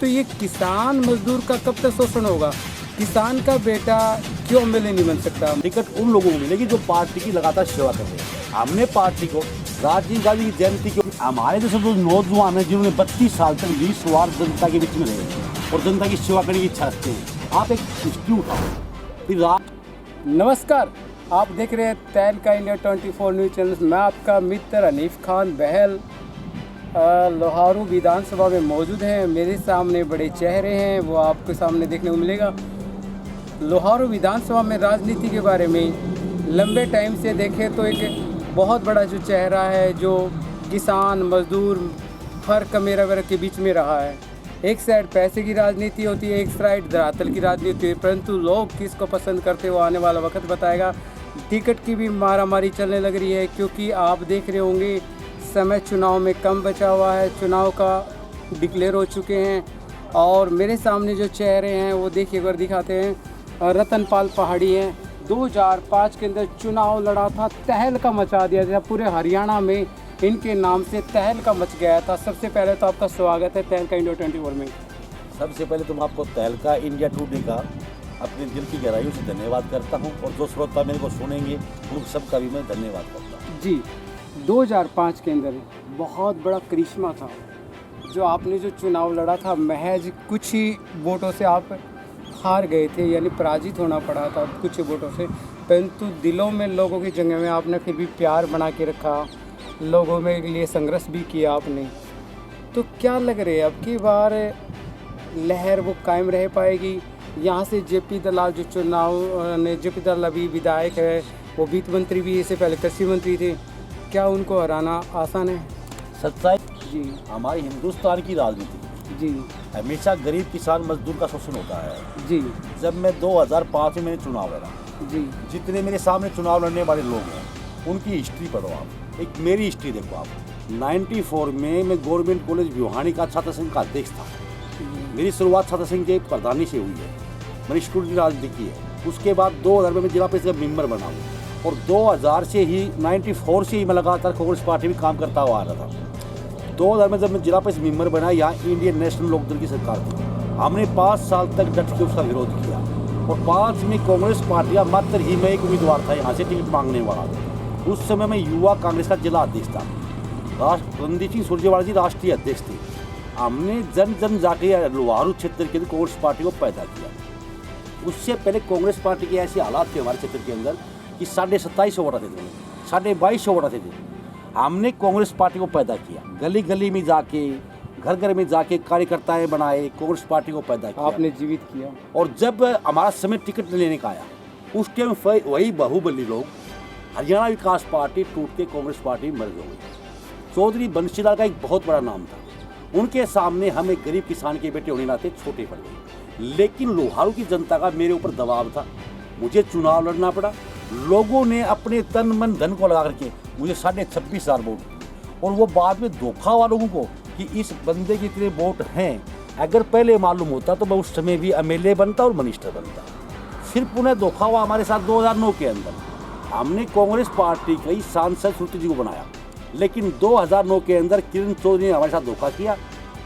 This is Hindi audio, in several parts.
तो ये किसान मजदूर का कब तक शोषण होगा? किसान का बेटा क्यों एमएलए नहीं बन सकता? टिकट उन लोगों को मिलेगी जो पार्टी की लगातार सेवा कर रहे हैं। हमने पार्टी को राजीव गांधी की जयंती की, हमारे जैसे जो नौजवान हैं जिन्होंने 32 साल तक 20 बार जनता के बीच में रहे और जनता की सेवा करने की इच्छा रखते हैं, आप एक हिस्ट्री उठाओ फिर नमस्कार, आप देख रहे हैं तहलका इंडिया 24 न्यूज़ चैनल। मैं आपका मित्र हनीफ खान बहल लोहारू विधानसभा में मौजूद हैं। मेरे सामने बड़े चेहरे हैं, वो आपके सामने देखने को मिलेगा। लोहारू विधानसभा में राजनीति के बारे में लंबे टाइम से देखें तो एक बहुत बड़ा जो चेहरा है, जो किसान मजदूर फर्क मेरा वर्ग के बीच में रहा है। एक साइड पैसे की राजनीति होती है, एक साइड धरातल की राजनीति होती है, परंतु लोग किसको पसंद करते वो आने वाला वक्त बताएगा। टिकट की भी मारामारी चलने लग रही है, क्योंकि आप देख रहे होंगे समय चुनाव में कम बचा हुआ है, चुनाव का डिक्लेयर हो चुके हैं। और मेरे सामने जो चेहरे हैं वो देखिए, एक बार दिखाते हैं। रतनपाल पहाड़ी हैं, 2005 के अंदर चुनाव लड़ा था, तहलका मचा दिया था पूरे हरियाणा में, इनके नाम से तहलका मच गया था। सबसे पहले तो आपका स्वागत है तहलका इंडिया 24 में। सबसे पहले तो मैं आपको तहलका इंडिया टुडे का अपने दिल की गहराइयों से धन्यवाद करता हूं, और जो श्रोता मेरे को सुनेंगे उन सबका भी मैं धन्यवाद करता हूं। जी, 2005 के अंदर बहुत बड़ा करिश्मा था, जो आपने जो चुनाव लड़ा था, महज कुछ ही वोटों से आप हार गए थे, यानी पराजित होना पड़ा था कुछ वोटों से, परंतु दिलों में लोगों की जगह में आपने फिर भी प्यार बना के रखा, लोगों में के लिए संघर्ष भी किया आपने। तो क्या लग रहा है अब की बार लहर वो कायम रह पाएगी? यहाँ से जेपी दलाल जो चुनाव ने, जेपी दलाल अभी विधायक है, वो वित्त मंत्री भी, इससे पहले कृषि मंत्री थे, क्या उनको हराना आसान है? सच्चाई जी, हमारी हिंदुस्तान की राजनीति जी, हमेशा गरीब किसान मजदूर का शोषण होता है। जी, जब मैं 2005 में मैंने चुनाव लड़ा, जी, जितने मेरे सामने चुनाव लड़ने वाले लोग हैं उनकी हिस्ट्री पढ़ो आप, एक मेरी हिस्ट्री देखो आप। 94 में मैं गवर्नमेंट कॉलेज भिवानी का छात्र संघ का अध्यक्ष था। मेरी शुरुआत छात्र संघ के प्रधानी से हुई है, मैंने स्टूडेंट राजनीति की है। उसके बाद 2000 में मैं जिला परिषद का मेंबर बना हूँ, और 2000 से ही 94 से ही मैं लगातार कांग्रेस पार्टी में काम करता हुआ आ रहा था। 2000 में जब मैं जिला परिषद मेंबर बना, यहाँ इंडियन नेशनल लोकदल की सरकार थी, हमने 5 साल तक डट के उसका विरोध किया, और 5 में कांग्रेस पार्टी का मात्र ही मैं एक उम्मीदवार था यहाँ से टिकट मांगने वाला था। उस समय मैं युवा कांग्रेस का जिला अध्यक्ष था, रणदीप सिंह सुरजेवाला जी राष्ट्रीय अध्यक्ष थे। हमने जन जन जाके लोहारू क्षेत्र के कांग्रेस पार्टी को पैदा किया। उससे पहले कांग्रेस पार्टी के ऐसे हालात थे हमारे क्षेत्र के अंदर कि 2750 वोट आते थे, 2250 वोट आते थे। हमने कांग्रेस पार्टी को पैदा किया, गली गली में जाके, घर घर में जाके कार्यकर्ताएं बनाए, कांग्रेस पार्टी को पैदा किया, आपने जीवित किया। और जब हमारा समय टिकट लेने का आया, उस टाइम वही बाहुबली लोग हरियाणा विकास पार्टी टूट के कांग्रेस पार्टी में मर्ज हो गई। चौधरी बंशीलाल का एक बहुत बड़ा नाम था, उनके सामने हम एक गरीब किसान के बेटे होने नाते छोटे पड़ गए। लेकिन लोहारू की जनता का मेरे ऊपर दबाव था, मुझे चुनाव लड़ना पड़ा। लोगों ने अपने तन मन धन को लगा करके मुझे 26,500 वोट दिए, और वो बाद में धोखा हुआ लोगों को कि इस बंदे के इतने वोट हैं। अगर पहले मालूम होता तो मैं उस समय भी एमएलए बनता और मिनिस्टर बनता। फिर पुनः धोखा हुआ हमारे साथ 2009 के अंदर। हमने कांग्रेस पार्टी का ही सांसद श्रुति जी को बनाया, लेकिन 2009 के अंदर किरण चौधरी ने हमारे साथ धोखा किया,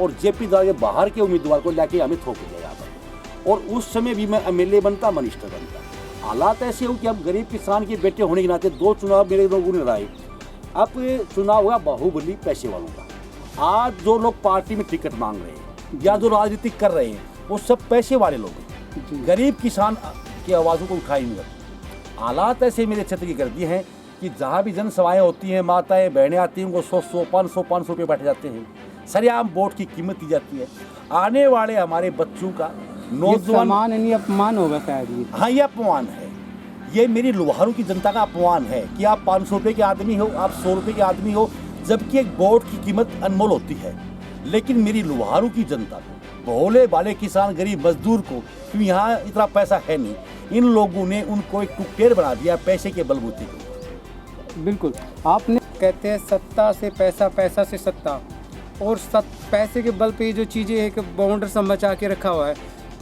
और जेपी दलाल के बाहर के उम्मीदवार को लेके हमें थोप दिया यहाँ पर। और उस समय भी मैं एमएलए बनता, मिनिस्टर बनता। हालात ऐसे हो कि अब गरीब किसान के बेटे होने के नाते 2 चुनाव मेरे लोगों ने लड़ाए। अब चुनाव हुआ बाहुबली पैसे वालों का। आज जो लोग पार्टी में टिकट मांग रहे हैं या जो राजनीति कर रहे हैं, वो सब पैसे वाले लोग हैं, गरीब किसान की आवाज़ों को उठाई नहीं करते। हालात ऐसे मेरे क्षेत्र की कर दिए हैं कि जहाँ भी जनसभाएँ होती हैं, माताएं बहनें आती हैं, उनको 100 500 रुपये बैठ जाते हैं, सरेआम वोट की कीमत दी जाती है। आने वाले हमारे बच्चों का नौजवान नहीं, अपमान होगा शायद ये। हाँ, ये अपमान है, ये मेरी लोहारू की जनता का अपमान है कि आप 500 रुपये के आदमी हो, आप 100 रुपये के आदमी हो, जबकि एक वोट की कीमत अनमोल होती है। लेकिन मेरी लोहारू की जनता को, भोले भाले किसान गरीब मजदूर को, क्योंकि यहाँ इतना पैसा है नहीं, इन लोगों ने उनको एक टुकटेर बना दिया पैसे के बलबूते को। बिल्कुल, आपने कहते हैं सत्ता से पैसा, पैसा से सत्ता, और पैसे के बल पे ये जो चीज़ें हैं कि बाउंडर सब मचा के रखा हुआ है,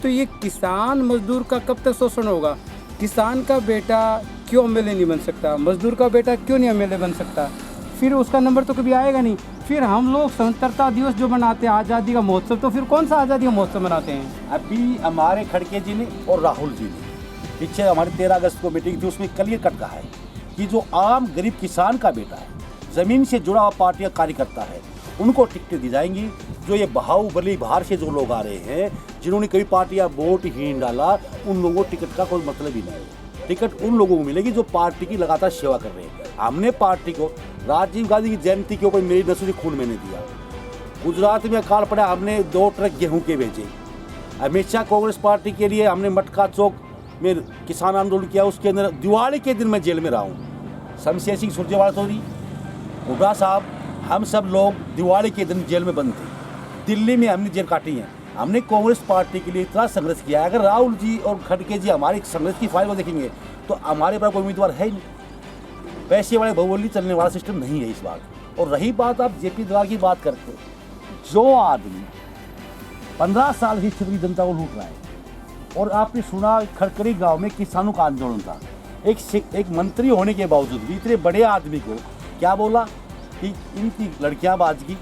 तो ये किसान मजदूर का कब तक शोषण होगा? किसान का बेटा क्यों एमएलए नहीं बन सकता? मजदूर का बेटा क्यों नहीं एमएलए बन सकता? फिर उसका नंबर तो कभी आएगा नहीं। फिर हम लोग स्वतंत्रता दिवस जो मनाते हैं, आज़ादी का महोत्सव, तो फिर कौन सा आज़ादी का महोत्सव मनाते हैं? अभी हमारे खड़गे जी ने और राहुल जी ने पीछे हमारी 13 अगस्त को मीटिंग थी, उसमें क्लियर कट कहा है कि जो आम गरीब किसान का बेटा है, ज़मीन से जुड़ा हुआ पार्टी का कार्यकर्ता है, उनको टिकटें दी जाएंगी। जो ये बाहुबली बाहर से जो लोग आ रहे हैं, जिन्होंने कभी पार्टी या वोट ही नहीं डाला, उन लोगों को टिकट का कोई मतलब ही नहीं है। टिकट उन लोगों को मिलेगी जो पार्टी की लगातार सेवा कर रहे हैं। हमने पार्टी को राजीव गांधी की जयंती के ऊपर मेरी नसूरी खून मैंने दिया। गुजरात में अकाल पड़ा, हमने 2 ट्रक गेहूं के भेजे। हमेशा कांग्रेस पार्टी के लिए हमने मटका चौक में किसान आंदोलन किया, उसके अंदर दिवाली के दिन मैं जेल में रहा हूँ। शमशेर सिंह सुरजेवाला चौधरी, हुड्डा साहब, हम सब लोग दिवाली के दिन जेल में बंद थे। दिल्ली में हमने जेल काटी है। हमने कांग्रेस पार्टी के लिए इतना संघर्ष किया है। अगर राहुल जी और खड़गे जी हमारे संघर्ष की फाइल को देखेंगे तो हमारे पास कोई उम्मीदवार है ही नहीं। पैसे वाले बहुबोली चलने वाला सिस्टम नहीं है इस बार। और रही बात आप जेपी दलाल की बात करते हो, जो आदमी 15 साल से क्षेत्रीय जनता को लूट रहा है, और आपने सुना खड़करी गांव में किसानों का आंदोलन था, एक मंत्री होने के बावजूद भी इतने बड़े आदमी को क्या बोला कि इनकी लड़कियां बाजगी,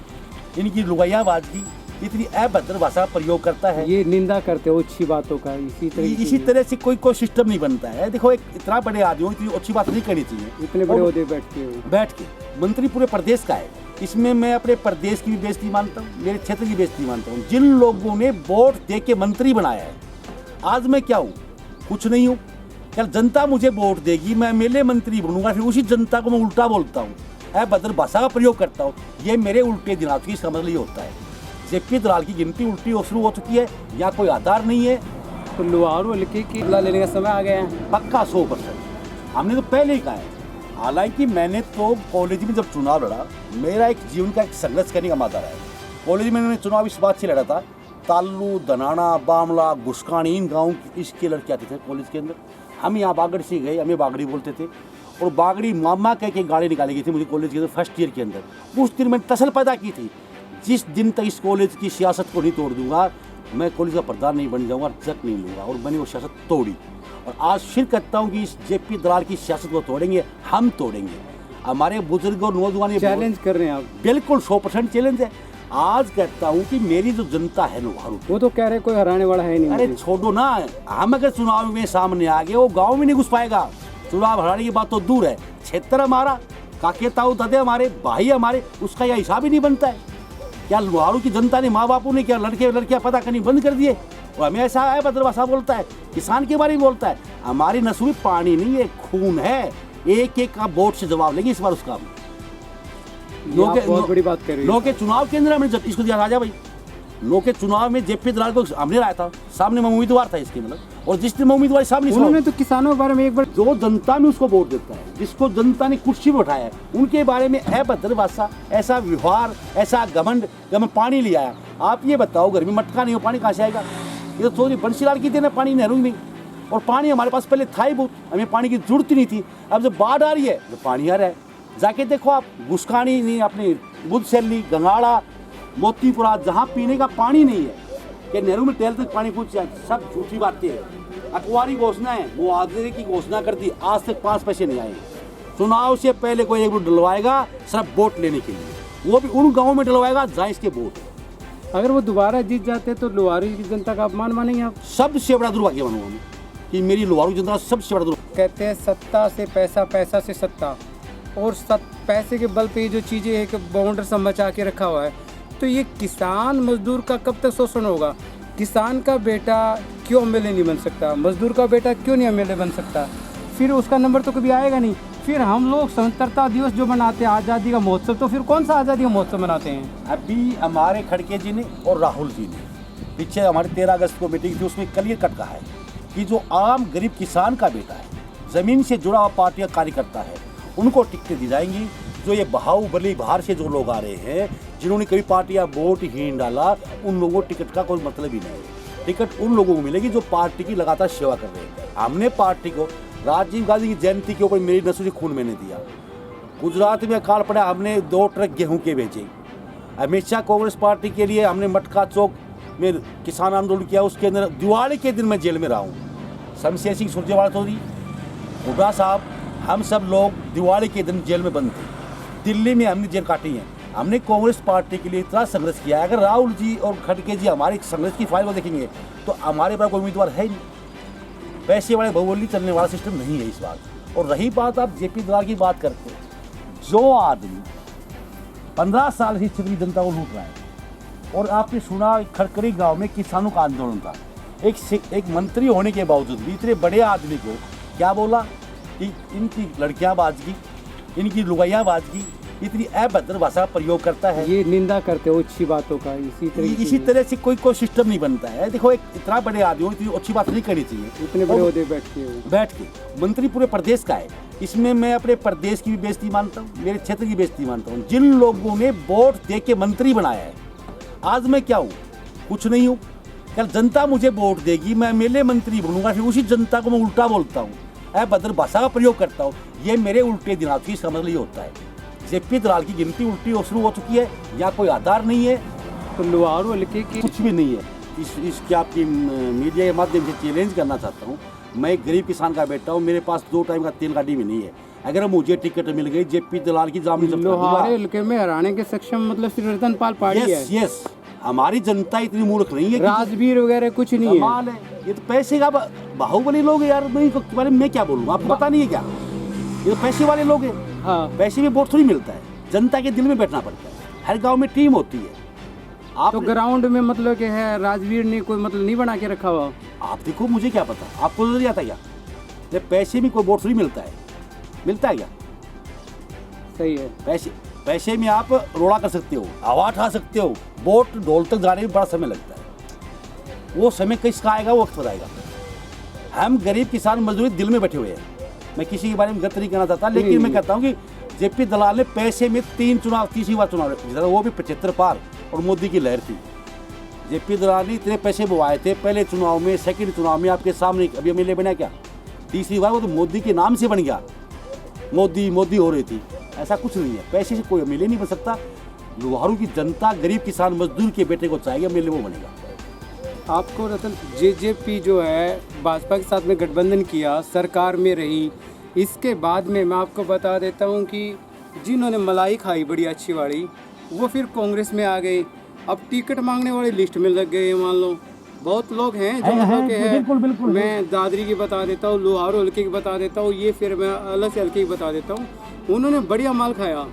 इनकी लुगाइयाँ बाजगी, इतनी अभद्र भाषा प्रयोग करता है। ये निंदा करते हो अच्छी बातों का, इसी तरह से कोई सिस्टम नहीं बनता है। देखो, एक इतना बड़े आदमी हो, इतनी अच्छी बात नहीं करनी चाहिए। इतने बड़े ओहदे बैठ के मंत्री पूरे प्रदेश का है, इसमें मैं अपने प्रदेश की भी बेइज्जती मानता हूँ, मेरे क्षेत्र की बेइज्जती मानता हूँ। जिन लोगों ने वोट दे के मंत्री बनाया है, आज मैं क्या हूँ? कुछ नहीं हूँ। कल जनता मुझे वोट देगी, मैं एमएलए मंत्री बनूंगा, फिर उसी जनता को मैं उल्टा बोलता हूँ, अभद्र भाषा का प्रयोग करता हूँ। ये मेरे उल्टे दिमाग की इसका मतलब ये होता है। जेपी दलाल की गिनती उल्टी शुरू हो चुकी है, यहाँ कोई आधार नहीं है। तो लोहारू हल्के की बदला लेने का समय आ गया है। पक्का 100%। हमने तो पहले ही कहा है। हालांकि मैंने तो कॉलेज में जब चुनाव लड़ा, मेरा एक जीवन का एक संघर्ष करने का मादा है। कॉलेज में मैंने चुनाव इस बात से लड़ा था, तालू, दनाना, बामला, गुस्कानी, इन गाँव इसके लड़के आते थे कॉलेज के अंदर। हम यहाँ बागड़ से गए, हमें बागड़ी बोलते थे, और बागड़ी मामा कह के गाड़ी निकाली गई थी मुझे कॉलेज के अंदर फर्स्ट ईयर के अंदर। उस दिन मैंने तसल पैदा की थी, जिस दिन तक इस कॉलेज की सियासत को नहीं तोड़ दूंगा, मैं कॉलेज का प्रधान नहीं बन जाऊंगा, रिजल्ट नहीं लूँगा। और मैंने वो सियासत तोड़ी, और आज फिर कहता हूँ कि इस जेपी दलाल की सियासत को तोड़ेंगे, हम तोड़ेंगे। हमारे बुजुर्ग और नौजवान चैलेंज कर रहे हैं आप? बिल्कुल 100% चैलेंज है। आज कहता हूँ कि मेरी जो जनता है लोहारू, वो तो कह रहे कोई हराने वाला है नहीं। अरे छोड़ो ना, हम अगर चुनाव में सामने आ गए, वो गाँव में नहीं घुस पाएगा। चुनाव हराने की बात तो दूर है, क्षेत्र हमारा, काके ताऊ दादे हमारे, भाई हमारे, उसका यह हिसाब ही नहीं बनता है। क्या लोहारू की जनता ने, माँ बापू ने क्या लड़के लड़कियाँ पता करनी बंद कर दिए? और हमें ऐसा है बदरवासा बोलता है, किसान के बारे में बोलता है। हमारी नस्ल में पानी नहीं है, खून है। एक एक का वोट से जवाब लेंगे इस बार उसका। बहुत बड़ी बात कर रही है। लोग के चुनाव के अंदर हमने इसको दिया राजा भाई, लोग के चुनाव में जेपी दलाल को हमने लाया था, सामने मैं उम्मीदवार था इसके मतलब। और जिस दिन मैं उम्मीदवार सामने, उन्होंने तो किसानों के बारे में एक बार, जो जनता में उसको वोट देता है, जिसको जनता ने कुर्सी पर उठाया है, उनके बारे में अभद्र भाषा, ऐसा व्यवहार, ऐसा घमंड। जब मैं पानी ले आया, आप ये बताओ, घर में मटका नहीं हो, पानी कहाँ से आएगा? ये तो सोचिए, बंसीलाल की देना पानी नहरों में, और पानी हमारे पास पहले था ही बहुत, हमें पानी की जरूरत ही नहीं थी। अब जब बाढ़ आ रही है तो पानी आ रहा है। जाके देखो आप, गुस्कानी नहीं, अपनी बुद्धशैली, गंगाड़ा, मोतीपुरा, जहाँ पीने का पानी नहीं है कि नहरों में टहल तक पानी पूछ जाए, सब झूठी बातें हैं। अखबारी घोषणा है, वो आगे की घोषणा कर दी, आज तक 5 पैसे नहीं आए। चुनाव से पहले कोई एक वोट डलवाएगा सिर्फ वोट लेने के लिए, वो भी उन गाँव में डलवाएगा जहाँ इसके वोट है। अगर वो दोबारा जीत जाते तो लोहारू की जनता का अपमान मानेंगे आप? सबसे बड़ा दुर्भाग्य मानूंगा मैं कि मेरी लोहारू जनता सबसे बड़ा दुर्भाग्य। कहते हैं सत्ता से पैसा, पैसा से सत्ता, और पैसे के बल पे ये जो चीज़ें है कि बाउंडर सब मचा के रखा हुआ है, तो ये किसान मजदूर का कब तक शोषण होगा? किसान का बेटा क्यों एमएलए नहीं बन सकता? मजदूर का बेटा क्यों नहीं एमएलए बन सकता? फिर उसका नंबर तो कभी आएगा नहीं। फिर हम लोग स्वतंत्रता दिवस जो मनाते हैं, आज़ादी का महोत्सव, तो फिर कौन सा आज़ादी का महोत्सव मनाते हैं? अभी हमारे खड़गे जी ने और राहुल जी ने पीछे हमारी 13 अगस्त को मीटिंग थी, उसमें क्लियर कट कहा है कि जो आम गरीब किसान का बेटा है, ज़मीन से जुड़ा हुआ पार्टी का कार्यकर्ता है, उनको टिकटें दी जाएंगी। जो ये बाहुबली बाहर से जो लोग आ रहे हैं, जिन्होंने कभी पार्टी या वोट ही नहीं डाला, उन लोगों को टिकट का कोई मतलब ही नहीं है। टिकट उन लोगों को मिलेगी जो पार्टी की लगातार सेवा कर रहे हैं। हमने पार्टी को राजीव गांधी की जयंती के ऊपर मेरी नसूरी खून मैंने दिया। गुजरात में अकाल पड़ा, हमने 2 ट्रक गेहूं के भेजे। हमेशा कांग्रेस पार्टी के लिए हमने मटका चौक में किसान आंदोलन किया, उसके अंदर दिवाली के दिन मैं जेल में रहा हूँ। शमशेर सिंह सुरजेवाला चौधरी, हुड्डा साहब, हम सब लोग दिवाली के दिन जेल में बंद थे। दिल्ली में हमने जेल काटी है। हमने कांग्रेस पार्टी के लिए इतना संघर्ष किया है। अगर राहुल जी और खड़गे जी हमारे संघर्ष की फाइल को देखेंगे तो हमारे पास कोई उम्मीदवार है नहीं। पैसे वाले बहुबली चलने वाला सिस्टम नहीं है इस बात। और रही बात आप जेपी दलाल की बात करते हैं, जो आदमी 15 साल से क्षेत्रीय जनता को लूट रहा है, और आपने सुना खड़करी गांव में किसानों का आंदोलन था, एक मंत्री होने के बावजूद भी इतने बड़े आदमी को क्या बोला कि इनकी लड़कियां बाजगी, इनकी लुगाइयाँ बाजगी, इतनी अभद्र भाषा प्रयोग करता है। ये निंदा करते हो अच्छी बातों का, इसी तरह से कोई सिस्टम नहीं बनता है। देखो एक इतना बड़े आदमी हो, इतनी अच्छी बात नहीं करनी चाहिए। इतने बड़े ओहदे बैठ के मंत्री पूरे प्रदेश का है, इसमें मैं अपने प्रदेश की भी बेइज्जती मानता हूँ, मेरे क्षेत्र की बेइज्जती मानता हूँ। जिन लोगों ने वोट दे के मंत्री बनाया है, आज मैं क्या हूँ? कुछ नहीं हूँ। कल जनता मुझे वोट देगी, मैं एमएलए मंत्री बनूंगा, फिर उसी जनता को मैं उल्टा बोलता हूँ, अभद्र भाषा का प्रयोग करता हूँ। ये मेरे उल्टे दिमाग की समझ ये होता है। जेपी दलाल की गिनती उल्टी शुरू हो चुकी है, या कोई आधार नहीं है, तो लोहारू हल्के की कुछ भी नहीं है। इसके आपकी मीडिया के माध्यम से चैलेंज करना चाहता हूँ। मैं एक गरीब किसान का बेटा हूँ, मेरे पास 2 टाइम का तेल गाड़ी में नहीं है। अगर मुझे टिकट मिल गई, जेपी दलाल की जामनी जब्त लोहारू हल्के में हराने के सक्षम मतलब श्री रतनपाल पाड़ी है। यस, हमारी जनता इतनी मूर्ख नहीं है। राजवीर वगैरह कुछ नहीं है। ये तो पैसे का बाहुबली लोग यार, मैं इसके बारे में मैं क्या बोलूँ, आपको पता नहीं है क्या? ये तो पैसे वाले लोग हैं। हाँ, पैसे में वोट थोड़ी मिलता है, जनता के दिल में बैठना पड़ता है। हर गांव में टीम होती है। आप तो ग्राउंड में मतलब कि है राजवीर ने कोई मतलब नहीं बना के रखा हुआ। आप देखो, मुझे क्या पता, आपको नजर आता क्या? ये पैसे में कोई वोट थोड़ी मिलता है, मिलता है क्या? सही है। पैसे में आप रोड़ा कर सकते हो, हवा उठा सकते हो, वोट ढोल तक जाने में बड़ा समय लगता है। वो समय किसका आएगा, वो वक्त बताएगा। हम गरीब किसान मजदूर दिल में बैठे हुए हैं। मैं किसी के बारे में गलत नहीं कहना चाहता, लेकिन मैं कहता हूँ कि जेपी दलाल ने पैसे में 3 चुनाव, तीसरी बार चुनाव जीता, वो भी 75 पार, और मोदी की लहर थी। जेपी दलाल ने इतने पैसे बुआए थे पहले चुनाव में, सेकंड चुनाव में आपके सामने अभी एमएलए बना क्या? तीसरी बार वो तो मोदी के नाम से बन गया, मोदी हो रही थी। ऐसा कुछ नहीं है, पैसे से कोई एमएलए नहीं बन सकता। लोहारू की जनता गरीब किसान मजदूर के बेटे को चाहेगा, एमएलए वो बनेगा। आपको रतन जेजेपी जो है भाजपा के साथ में गठबंधन किया, सरकार में रही, इसके बाद में मैं आपको बता देता हूँ कि जिन्होंने मलाई खाई बड़ी अच्छी वाली, वो फिर कांग्रेस में आ गए। अब टिकट मांगने वाली लिस्ट में लग गए। मान लो बहुत लोग हैं जो मतलब के हैं। बिल्कुल। मैं दादरी की बता देता हूँ, लोहारू हल्के की बता देता हूँ, ये फिर मैं अलग से हल्के की बता देता हूँ। उन्होंने बढ़िया माल खाया,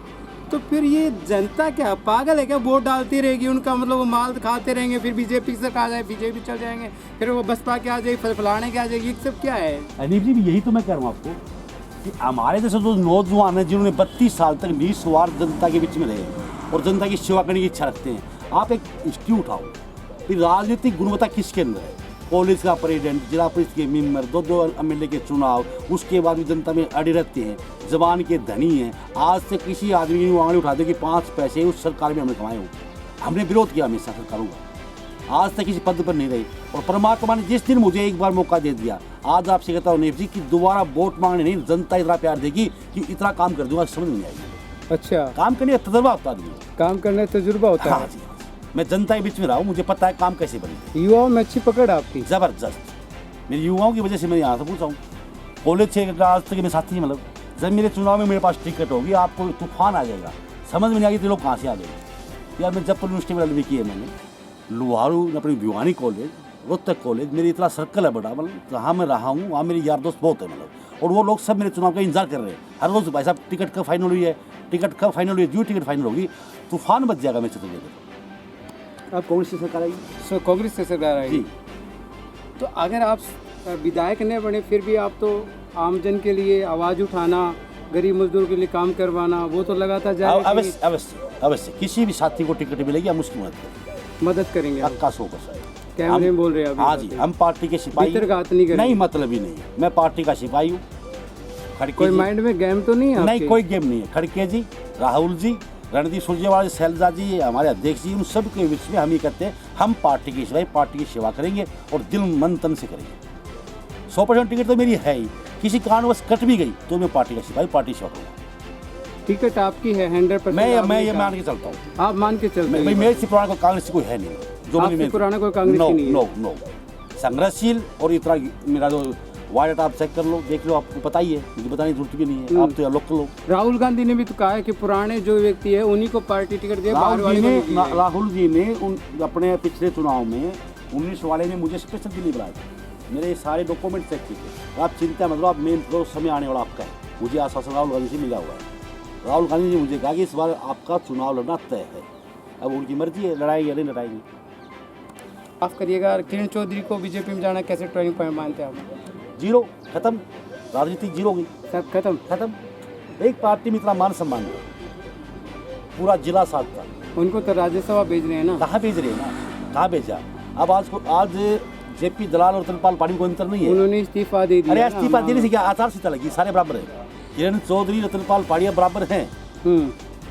तो फिर ये जनता क्या पागल है क्या? वोट डालती रहेगी, उनका मतलब वो माल खाते रहेंगे, फिर बीजेपी से आ जाए, बीजेपी चल जाएंगे, फिर वो बसपा के आ जाएगी, फलाने के आ जाएगी। ये सब क्या है? अनिल जी, यही तो मैं कह रहा हूँ आपको कि हमारे जैसे जो नौजवान हैं जिन्होंने 32 साल तक निस्वार्थ जनता के बीच में रहे और जनता की सेवा करने की इच्छा रखते हैं, आप एक इंस्टीट्यूट उठाओ कि राजनीतिक गुणवत्ता किसके अंदर है। कॉलेज का प्रेसिडेंट, जिला परिषद के मेंबर, 2 एमएलए के चुनाव, उसके बाद भी जनता में अड़े रहते हैं, जबान के धनी हैं। आज से किसी आदमी ने आंगली उठा दे कि 5 पैसे उस सरकार में हमने कमाए हो। हमने विरोध किया हमेशा सरकारों का, आज तक किसी पद पर नहीं रही। और परमात्मा ने जिस दिन मुझे एक बार मौका दे दिया, आज आपसे कहता हूँ नेफ जी कि दोबारा वोट मांगने नहीं, जनता इतना प्यार देगी कि इतना काम कर दूंगा, समझ नहीं आएगी। अच्छा, काम करने का तजुर्बा होता है, काम करने का तजुर्बा होता है। हाँ जी, मैं जनता के बीच में रहा हूँ, मुझे पता है काम कैसे बनते। युवाओं में अच्छी पकड़ आपकी, जबरदस्त। मेरे युवाओं की वजह से मैं यहाँ से पूछा हूँ, कॉलेज से आज तक मेरे साथी, मतलब जब मेरे चुनाव में मेरे पास टिकट होगी, आपको तूफान आ जाएगा, समझ में नहीं आएगी तो लोग कहाँ से आ गए। यार मैं जब यूनिवर्सिटी में एलवी की है मैंने, लोहारू अपनी भिवानी कॉलेज, रोहतक कॉलेज, मेरी इतना सर्कल है बड़ा, मतलब जहाँ मैं रहा हूँ वहाँ मेरे यार दोस्त बहुत है, मतलब, और वो लोग सब मेरे चुनाव का इंतजार कर रहे हैं हर रोज़। भाई साहब टिकट कब फाइनल हुई है, टिकट कब फाइनल हुई है, जो टिकट फाइनल होगी तूफान बच जाएगा मेरे क्षेत्र। अब कांग्रेस की सरकार आएगी, कांग्रेस की सरकार आएगी। तो अगर आप विधायक नहीं बने, फिर भी आप तो आमजन के लिए आवाज़ उठाना, गरीब मजदूर के लिए काम करवाना, वो तो लगातार जाएगा। अवश्य अवश्य अवश्य, किसी भी साथी को टिकट मिलेगी, हम उसकी मदद करेंगे। पक्का 100%। कैमरे में बोल रहे हैं। हाँ जी, हम पार्टी के सिपाही नहीं, मतलब ही नहीं है, मैं पार्टी का सिपाही हूँ। कोई माइंड में गेम तो नहीं है? नहीं, कोई गेम नहीं है। खड़के जी, राहुल जी, रणदीप सुरजेवाला जी, शैलजा जी, हमारे अध्यक्ष जी, उन सब के बीच में हम ये कहते हैं हम पार्टी की सिपाही, पार्टी की सेवा करेंगे और दिल मन तन से करेंगे। 100% टिकट तो मेरी है ही, किसी कारणवश कट भी गई तो मैं पार्टी का सिपाही, पार्टी सेवा करूँगा। टिकट आपकी है 100%? मैं ये मान के चलता हूँ। आप मान के चलते हैं? मेरे से पुराना कोई कांग्रेस कोई है नहीं, जो पुराना कोई कांग्रेस नहीं है। नो, संघर्षशील और इतना मेरा जो वार्ड डाटा आप चेक कर लो, देख लो, आपको पता ही है, मुझे बताने की जरूरत भी नहीं है, आप तो लोकल लोग। राहुल गांधी ने भी तो कहा है कि पुराने जो व्यक्ति है उन्हीं को पार्टी टिकट दे, बाहर वाले को नहीं दिया है। राहुल जी ने अपने पिछले चुनाव में 19 वाले में मुझे स्पेशल दिल्ली बुलाया था, मेरे सारे डॉक्यूमेंट चेक किए थे। आप चिंता मतलब आप मेन प्रो समय आने वाला आपका है, मुझे आश्वासन राहुल गांधी से मिला हुआ है। राहुल गांधी जी मुझे कहा कि इस बार आपका चुनाव लड़ना तय है, अब उनकी मर्जी है, लड़ाएंगे या नहीं लड़ाएंगे। माफ करिएगा, किरण चौधरी को बीजेपी में जाना कैसे टर्निंग पॉइंट मानते हैं आप? जीरो, खत्म, राजनीति जीरो गई, सब खत्म। खत्म। एक पार्टी में इतना मान सम्मान है, पूरा जिला साथ था। उनको तो राज्यसभा भेज रहे हैं ना। कहाँ भेज रहे हैं ना, कहाँ भेजा? अब आज जेपी दलाल और रतनपाल पाड़ी में कोई अंतर नहीं है। उन्होंने इस्तीफा दे दिया। अरे इस्तीफा देने से क्या आचार संहिता लगी, सारे बराबर है। किरण चौधरी रतनपाल पाड़िया बराबर हैं,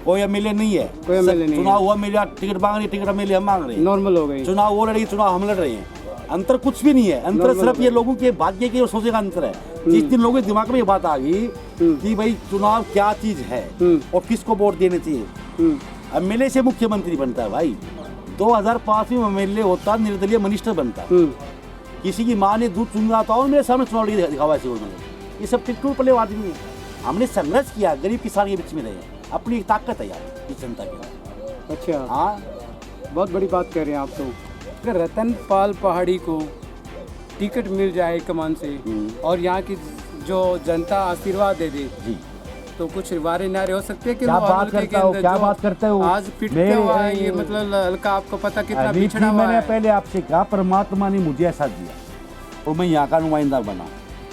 कोई एमएलए नहीं है। कोई एमएलए नहीं। चुनाव हुआ, एमएलए टिकट मांग रही, टिकट एमएलए हम मांग रहे हैं, नॉर्मल हो गई। चुनाव वो लड़ेगी, चुनाव हम लड़ रहे हैं। अंतर कुछ भी नहीं है, अंतर सिर्फ ये लोगों के भाग्य के और सोचे का अंतर है। जिस दिन लोगों के दिमाग में ये बात आ गई कि भाई चुनाव क्या चीज है और किसको वोट देने चाहिए। एमएलए से मुख्यमंत्री बनता है भाई, 2005 में एमएलए होता, निर्दलीय मिनिस्टर बनता। किसी की माँ ने दूध चुन रहा था और मेरे सामने चुनाव लड़ी दिखावा ऐसे ये सब टिकटू पले आदमी है। हमने संघर्ष किया, गरीब किसान के बीच में रहे, अपनी एक ताकत है यार इस जनता की। अच्छा, हाँ, बहुत बड़ी बात कर रहे हैं आप तो। अगर रतनपाल पहाड़ी को टिकट मिल जाए कमान से और यहाँ की जो जनता आशीर्वाद दे दे जी, तो कुछ वारे नारे हो सकते हैं कि क्या बात करता हो, क्या बात करते हो? आज पिटते हुआ है ये, मतलब हल्का आपको पता कितना पिछड़ा हुआ मैंने है। पहले आपसे कहा, परमात्मा ने मुझे ऐसा दिया और मैं यहाँ का नुमाइंदा बना।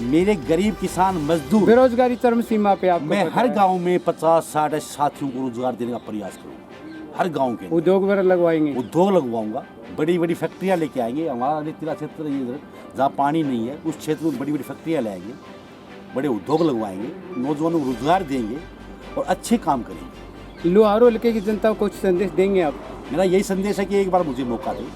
मेरे गरीब किसान मजदूर, बेरोजगारी चरम सीमा पे आपको मैं पता हर है। गांव में 50-60 साथियों को रोजगार देने का प्रयास करूँगा। हर गांव के उद्योग वगैरह लगवाएंगे, उद्योग लगवाऊंगा, बड़ी बड़ी फैक्ट्रियाँ लेके आएंगे। हमारा रेतीला क्षेत्र है इधर, जहाँ पानी नहीं है, उस क्षेत्र में बड़ी बड़ी फैक्ट्रियाँ लाएंगे, बड़े उद्योग लगवाएंगे, नौजवानों को रोजगार देंगे और अच्छे काम करेंगे। लोहारू हल्के की जनता को कुछ संदेश देंगे आप? मेरा यही संदेश है कि एक बार मुझे मौका दें,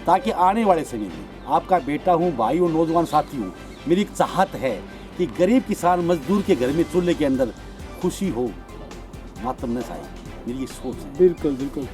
ताकि आने वाले समय में आपका बेटा हूँ, भाई हूँ, नौजवान साथी हूँ, मेरी एक चाहत है कि गरीब किसान मजदूर के घर में चूल्हे के अंदर खुशी हो, मातम आए, मेरी ये सोच है। बिल्कुल बिल्कुल।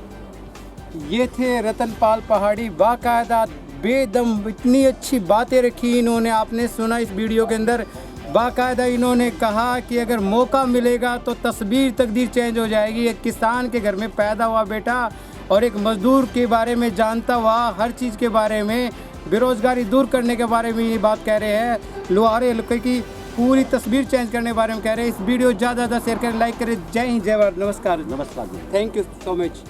ये थे रतनपाल पहाड़ी, बाकायदा बेदम इतनी अच्छी बातें रखी इन्होंने, आपने सुना इस वीडियो के अंदर। बाकायदा इन्होंने कहा कि अगर मौका मिलेगा तो तस्वीर तकदीर चेंज हो जाएगी। एक किसान के घर में पैदा हुआ बेटा और एक मजदूर के बारे में जानता हुआ, हर चीज़ के बारे में, बेरोजगारी दूर करने के बारे में ये बात कह रहे हैं। लोहारू हल्के की पूरी तस्वीर चेंज करने के बारे में कह रहे हैं। इस वीडियो ज़्यादा शेयर करें, लाइक करें। जय हिंद, जय भारत, नमस्कार। नमस्कार जी। Thank you so much.